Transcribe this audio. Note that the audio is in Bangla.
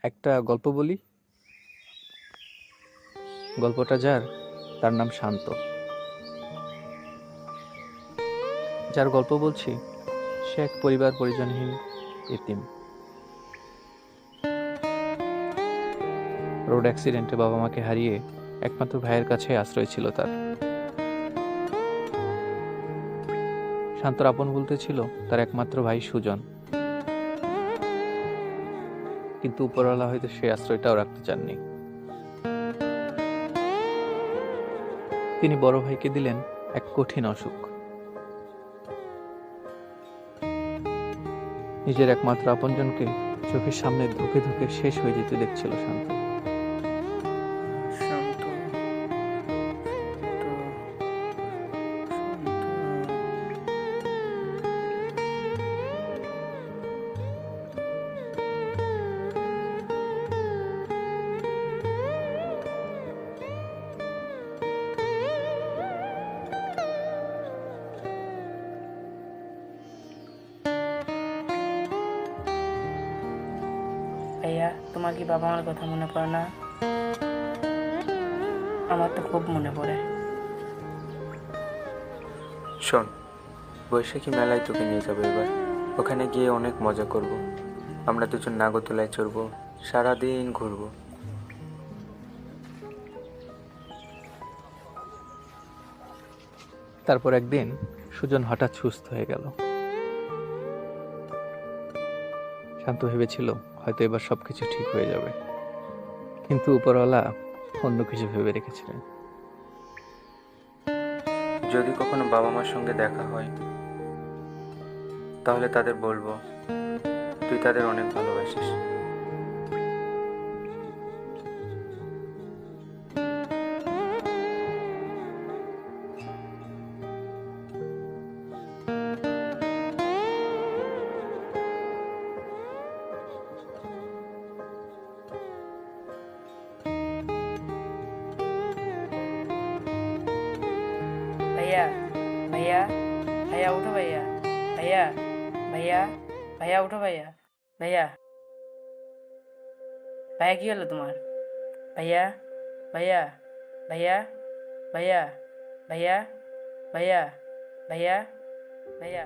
একটা গল্প বলি। গল্পটা যার, তার নাম শান্ত। যার গল্প বলছি সে এক পরিবার পরিজনহীন এতিম। রোড অ্যাক্সিডেন্টে বাবা মাকে হারিয়ে একমাত্র ভাইয়ের কাছে আশ্রয় ছিল তার। শান্তর আপন বলতে ছিল তার একমাত্র ভাই সুজন, কিন্তু উপরওয়ালা হয়তো সে আশ্রয়টাও রাখতে চাননি। তিনি বড় ভাইকে দিলেন এক কঠিন অসুখ। নিজের একমাত্র আপনজনকে চোখের সামনে ধুকে ধুকে শেষ হয়ে যেতে দেখছিল শান্ত। শান্ত শান্ত ভাইয়া, তোমার কি বাবা মার কথা মনে পড়ে না? আমার তো খুব মনে পড়ে। শোন, বৈশাখী মেলায় তোকে নিয়ে যাবো এবার। ওখানে গিয়ে অনেক মজা করব। আমরা দুজন নাগরদোলায় চড়বো, সারাদিন ঘুরবো। তারপর একদিন সুজন হঠাৎ সুস্থ হয়ে গেল। শান্ত ভেবেছিল হয়তো এবার সবকিছু ঠিক হয়ে যাবে, কিন্তু উপরওয়ালা অন্য কিছু ভেবে রেখেছিলেন। যদি কখনো বাবা মার সঙ্গে দেখা হয় তাহলে তাদের বলবো তুই তাদের অনেক ভালোবাসিস। ভাইয়া, ভাইয়া, ভাইয়া উঠো ভাইয়া, ভাইয়া, ভাইয়া, ভাইয়া উঠো ভাইয়া, ভাইয়া, ভাইয়া কি হলো তোমার? ভাইয়া, ভাইয়া, ভাইয়া, ভাইয়া, ভাইয়া, ভাইয়া, ভাইয়া, ভাইয়া।